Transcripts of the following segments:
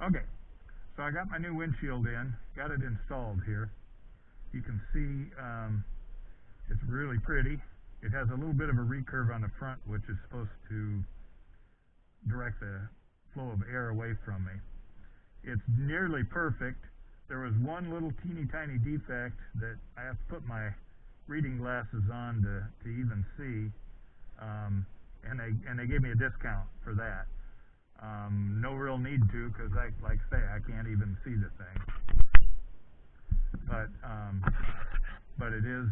Okay, so I got my new windshield in, got it installed here. You can see it's really pretty. It has a little bit of a recurve on the front, which is supposed to direct the flow of air away from me. It's nearly perfect. There was one little teeny tiny defect that I have to put my reading glasses on to even see, and they gave me a discount for that. No real need to, because like I say, I can't even see the thing. But it is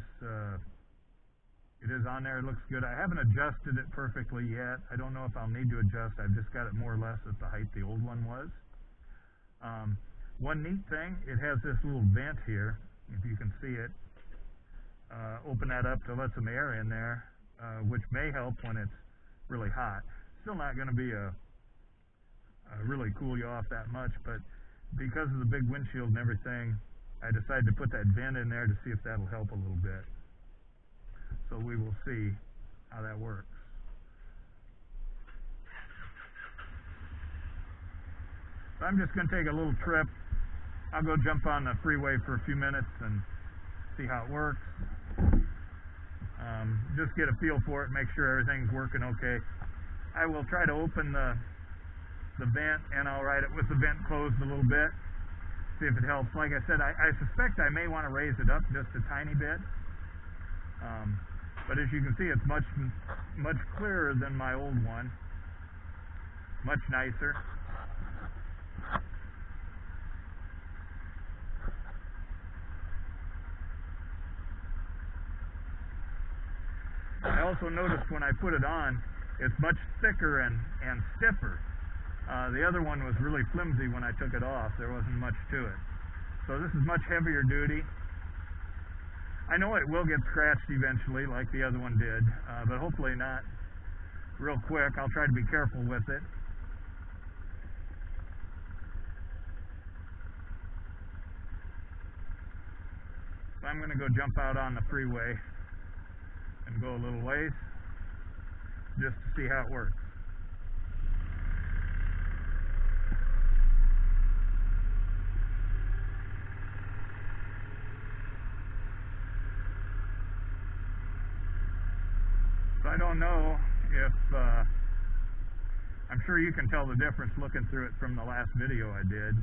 on there. It looks good. I haven't adjusted it perfectly yet. I don't know if I'll need to adjust. I've just got it more or less at the height the old one was. One neat thing, it has this little vent here, if you can see it. Open that up to let some air in there, which may help when it's really hot. Still not going to be really cool you off that much, but because of the big windshield and everything, I decided to put that vent in there to see if that'll help a little bit. So we will see how that works. So I'm just going to take a little trip. I'll go jump on the freeway for a few minutes and see how it works. Just get a feel for it, make sure everything's working okay. I will try to open the vent, and I'll ride it with the vent closed a little bit, see if it helps. Like I said, I suspect I may want to raise it up just a tiny bit. But as you can see, it's much clearer than my old one. Much nicer. I also noticed when I put it on, it's much thicker and stiffer. The other one was really flimsy when I took it off. There wasn't much to it. So this is much heavier duty. I know it will get scratched eventually, like the other one did, but hopefully not real quick. I'll try to be careful with it. So I'm going to go jump out on the freeway and go a little ways just to see how it works. So I don't know if I'm sure you can tell the difference looking through it from the last video I did.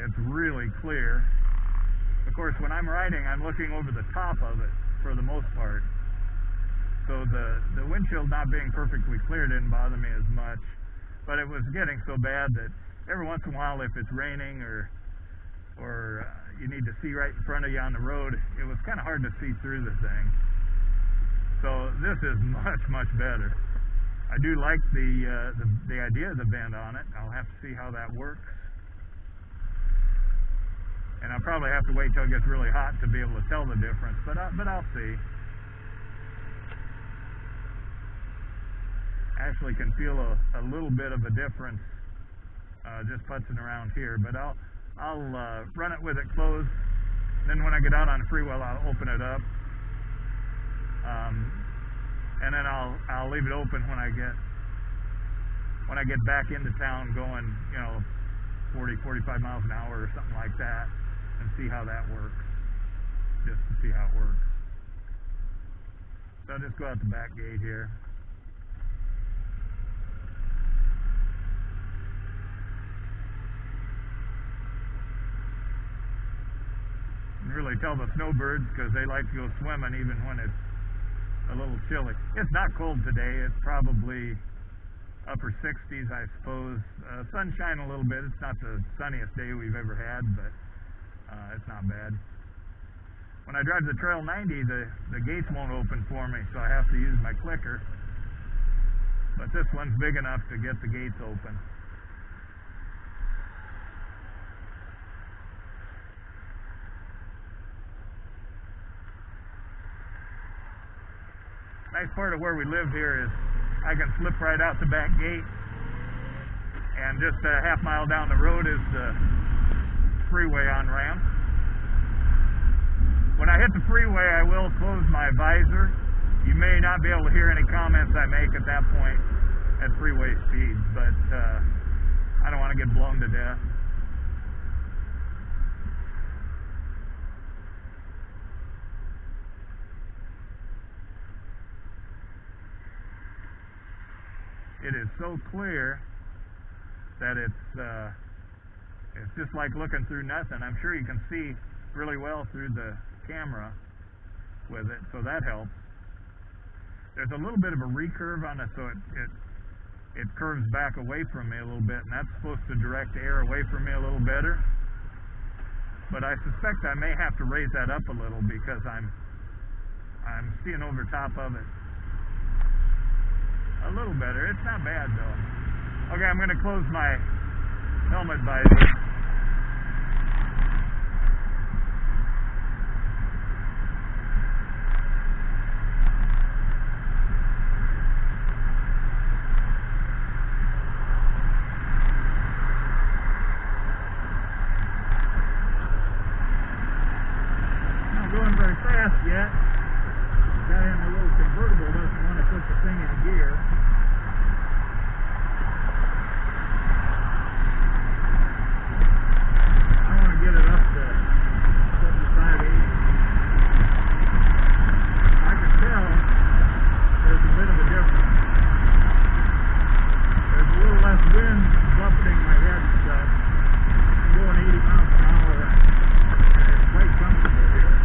It's really clear. Of course, when I'm riding, I'm looking over the top of it for the most part. So the windshield not being perfectly clear didn't bother me as much, but it was getting so bad that every once in a while, if it's raining or you need to see right in front of you on the road, it was kind of hard to see through the thing. So this is much better. I do like the idea of the vent on it. I'll have to see how that works. And I'll probably have to wait till it gets really hot to be able to tell the difference, but I'll see. I actually can feel a little bit of a difference just putzing around here, but I'll run it with it closed. Then when I get out on the freeway, I'll open it up, and then I'll leave it open when I get back into town, going 40-45 miles an hour or something like that, and see how that works, just to see how it works. So I'll just go out the back gate here. You can really tell the snowbirds because they like to go swimming even when it's a little chilly. It's not cold today. It's probably upper 60s, I suppose. Sunshine a little bit. It's not the sunniest day we've ever had, but it's not bad. When I drive the Trail 90, the gates won't open for me, so I have to use my clicker. But this one's big enough to get the gates open. Nice part of where we live here is I can slip right out the back gate, and just a half mile down the road is the freeway on-ramp. When I hit the freeway, I will close my visor. You may not be able to hear any comments I make at that point at freeway speeds, but I don't want to get blown to death. It is so clear that it's just like looking through nothing. I'm sure you can see really well through the camera with it, so that helps. There's a little bit of a recurve on it, so it curves back away from me a little bit, and that's supposed to direct air away from me a little better. But I suspect I may have to raise that up a little because I'm seeing over top of it a little better. It's not bad though. Okay, I'm going to close my helmet visor. Not going very fast yet. Got in a little convertible, doesn't want to put the thing in gear. I want to get it up to 75, 80. I can tell there's a bit of a difference. There's a little less wind buffeting my head and stuff. I'm going 80 miles an hour and it's quite comfortable here.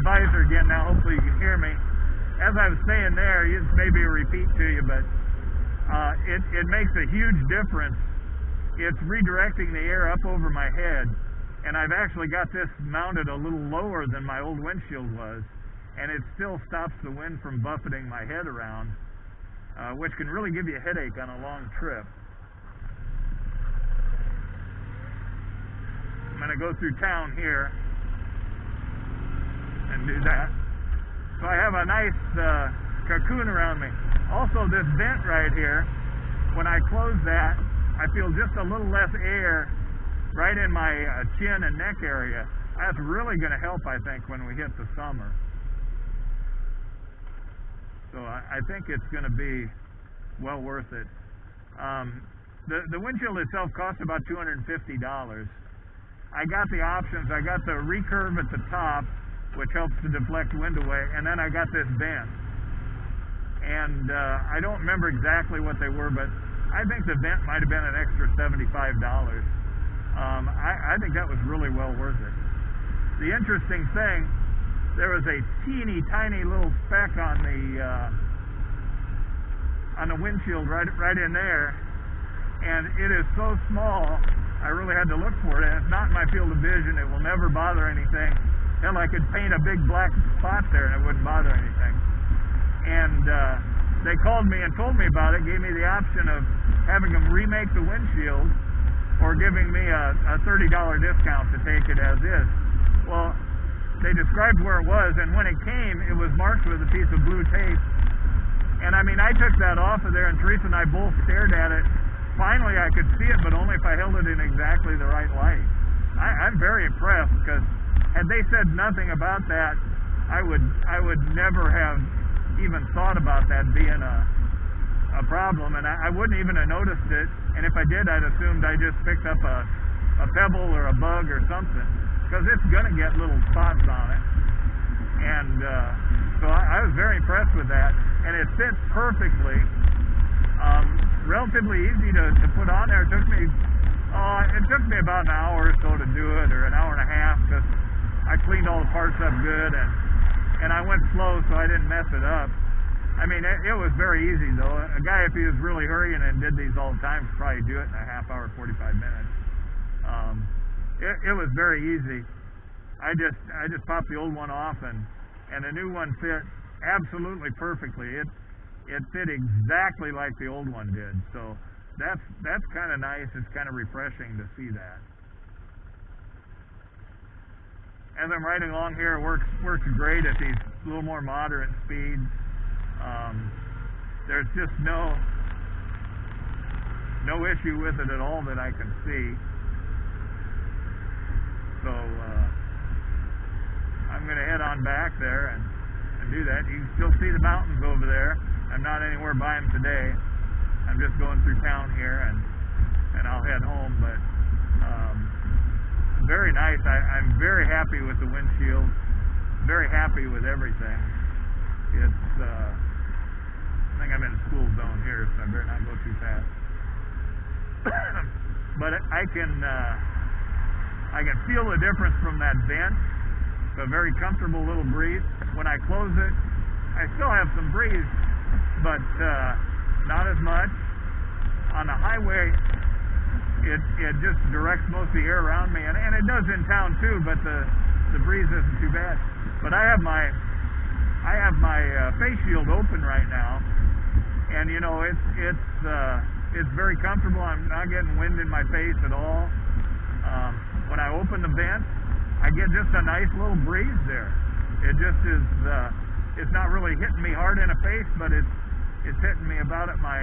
Visor again now, hopefully you can hear me. As I was saying there, it's maybe a repeat to you, but it makes a huge difference. It's redirecting the air up over my head, and I've actually got this mounted a little lower than my old windshield was, and it still stops the wind from buffeting my head around, which can really give you a headache on a long trip. I'm going to go through town here and do that. So I have a nice cocoon around me. Also, this vent right here, when I close that, I feel just a little less air right in my chin and neck area. That's really going to help, I think, when we hit the summer. So I think it's going to be well worth it. The windshield itself cost about $250. I got the options. I got the recurve at the top, which helps to deflect wind away, and then I got this vent. And I don't remember exactly what they were, but I think the vent might have been an extra $75. I think that was really well worth it. The interesting thing, there was a teeny tiny little speck on the windshield right in there, and it is so small I really had to look for it, and it's not in my field of vision. It will never bother anything. Hell, I could paint a big black spot there and it wouldn't bother anything. And they called me and told me about it, gave me the option of having them remake the windshield or giving me a $30 discount to take it as is. Well, they described where it was, and when it came, it was marked with a piece of blue tape. And I mean, I took that off of there, and Teresa and I both stared at it. Finally, I could see it, but only if I held it in exactly the right light. I'm very impressed, because had they said nothing about that, I would never have even thought about that being a problem, and I wouldn't even have noticed it. And if I did, I'd assumed I just picked up a pebble or a bug or something, because it's going to get little spots on it. And so I was very impressed with that, and it fits perfectly. Relatively easy to put on there. It took me about an hour or so to do it, or an hour and a half, because I cleaned all the parts up good, and I went slow so I didn't mess it up. I mean, it was very easy though. A guy, if he was really hurrying and did these all the time, could probably do it in a half hour, 45 minutes. It was very easy. I just popped the old one off, and the new one fit absolutely perfectly. It fit exactly like the old one did. So that's kind of nice. It's kind of refreshing to see that. As I'm riding along here, it works great at these little more moderate speeds. There's just no issue with it at all that I can see. So I'm going to head on back there and do that. You can still see the mountains over there. I'm not anywhere by them today. I'm just going through town here, and I'll head home. But very nice. I'm very happy with the windshield. Very happy with everything. It's I think I'm in a school zone here, so I better not go too fast. But I can feel the difference from that vent. It's a very comfortable little breeze. When I close it, I still have some breeze, but not as much. On the highway, it just directs most of the air around me, and it does in town too, but the breeze isn't too bad. But I have my face shield open right now, and you know it's very comfortable. I'm not getting wind in my face at all. When I open the vent, I get just a nice little breeze there. It just is. It's not really hitting me hard in the face, but it's hitting me about at my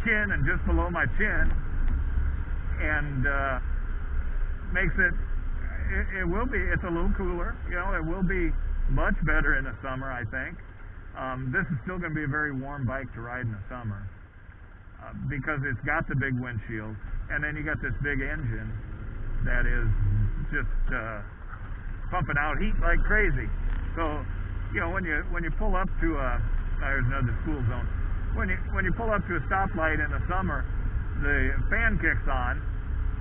chin and just below my chin, and makes it. It will be. It's a little cooler. You know, it will be much better in the summer, I think. This is still going to be a very warm bike to ride in the summer because it's got the big windshield, and then you got this big engine that is just pumping out heat like crazy. So, you know, when you pull up to there's another school zone. When you pull up to a stoplight in the summer, the fan kicks on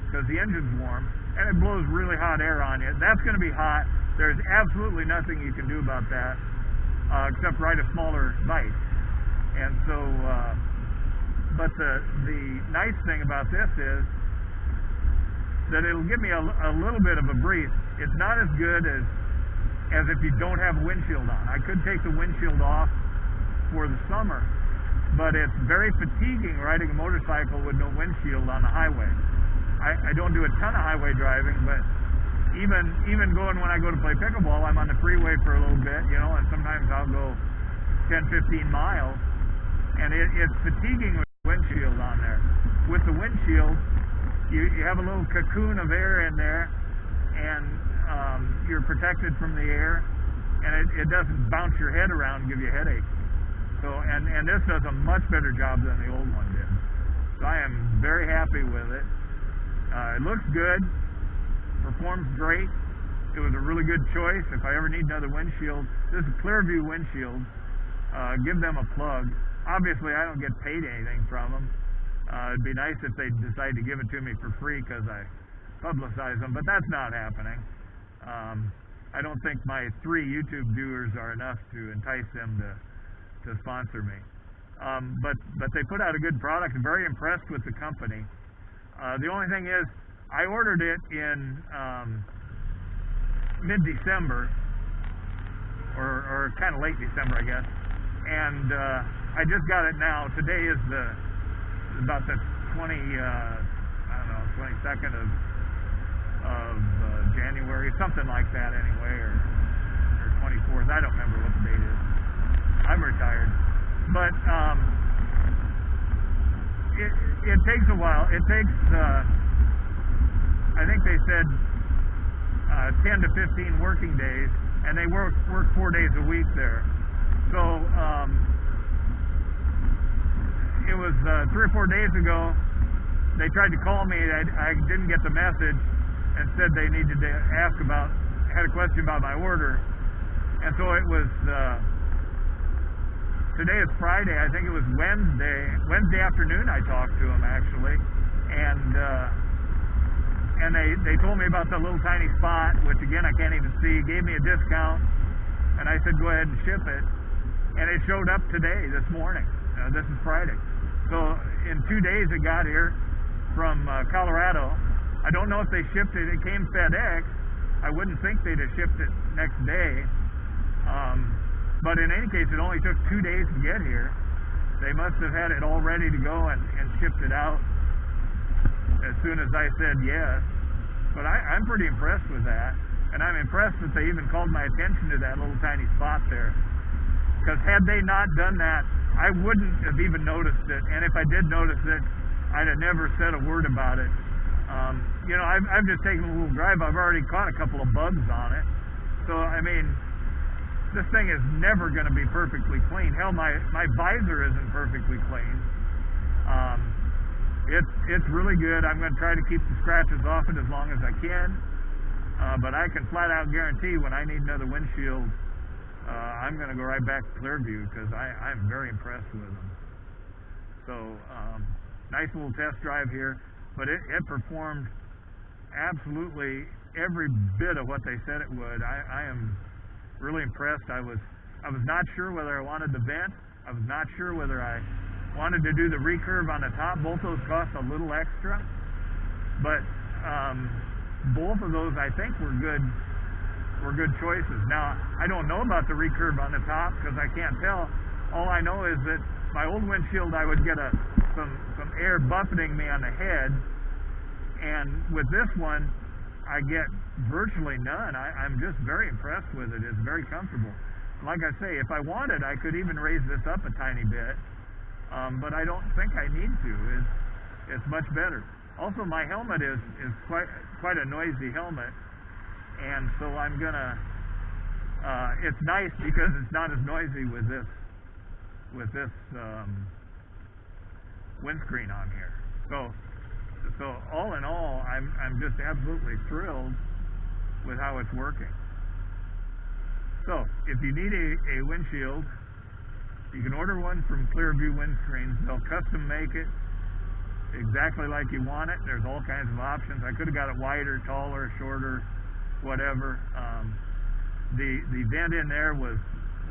because the engine's warm, and it blows really hot air on you. That's going to be hot. There's absolutely nothing you can do about that except ride a smaller bike. And so, but the nice thing about this is that it'll give me a little bit of a breeze. It's not as good as if you don't have a windshield on. I could take the windshield off for the summer, but it's very fatiguing riding a motorcycle with no windshield on the highway. I don't do a ton of highway driving, but even going when I go to play pickleball, I'm on the freeway for a little bit, you know, and sometimes I'll go 10, 15 miles, and it's fatiguing with windshield on there. with the windshield, you have a little cocoon of air in there, and you're protected from the air, and it doesn't bounce your head around and give you a headache. So, and this does a much better job than the old one did. So I am very happy with it. It looks good, performs great. It was a really good choice. If I ever need another windshield, this is Clearview Windshield. Give them a plug. Obviously, I don't get paid anything from them. It'd be nice if they decide to give it to me for free because I publicize them, but that's not happening. I don't think my 3 YouTube viewers are enough to entice them to sponsor me. But they put out a good product. I'm very impressed with the company. The only thing is, I ordered it in mid-December, or kind of late December, I guess. And I just got it now. Today is about the 22nd of January, something like that anyway, or 24th. I don't remember what the date is. I'm retired. But it takes a while. It takes, I think they said 10 to 15 working days, and they work 4 days a week there. So it was 3 or 4 days ago, they tried to call me. I didn't get the message, and said they needed to had a question about my order. And so it was, today is Friday, I think it was Wednesday afternoon I talked to them actually, and they told me about the little tiny spot, which again I can't even see, gave me a discount, and I said go ahead and ship it, and it showed up today, this morning. This is Friday. So in 2 days it got here from Colorado. I don't know if they shipped it. It came FedEx. I wouldn't think they'd have shipped it next day. But in any case, it only took 2 days to get here. They must have had it all ready to go and shipped it out as soon as I said yes. But I'm pretty impressed with that. And I'm impressed that they even called my attention to that little tiny spot there. Because had they not done that, I wouldn't have even noticed it. And if I did notice it, I'd have never said a word about it. You know, I've just taken a little drive. I've already caught a couple of bugs on it. So, I mean, this thing is never going to be perfectly clean. Hell, my visor isn't perfectly clean. It's really good. I'm going to try to keep the scratches off it as long as I can. But I can flat out guarantee when I need another windshield, I'm going to go right back to Clearview because I'm very impressed with them. So, nice little test drive here. But it performed absolutely every bit of what they said it would. I am really impressed. I was not sure whether I wanted the vent. I was not sure whether I wanted to do the recurve on the top. Both those cost a little extra, but both of those I think were good choices. Now I don't know about the recurve on the top because I can't tell. All I know is that my old windshield I would get some air buffeting me on the head, and with this one I get virtually none. I'm just very impressed with it. It's very comfortable. Like I say, if I wanted, I could even raise this up a tiny bit, but I don't think I need to. It's much better. Also, my helmet is quite a noisy helmet, and so I'm gonna. It's nice because it's not as noisy with this windscreen on here. So all in all, I'm just absolutely thrilled with how it's working. So if you need a windshield, you can order one from Clearview Windscreens. They'll custom make it exactly like you want it. There's all kinds of options. I could have got it wider, taller, shorter, whatever. The vent in there was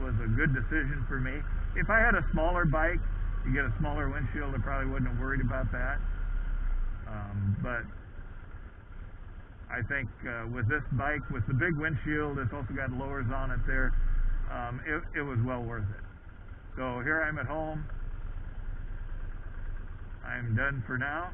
a good decision for me. If I had a smaller bike, you get a smaller windshield, I probably wouldn't have worried about that. But I think with this bike, with the big windshield, it's also got lowers on it there, it was well worth it. So here I'm at home. I'm done for now.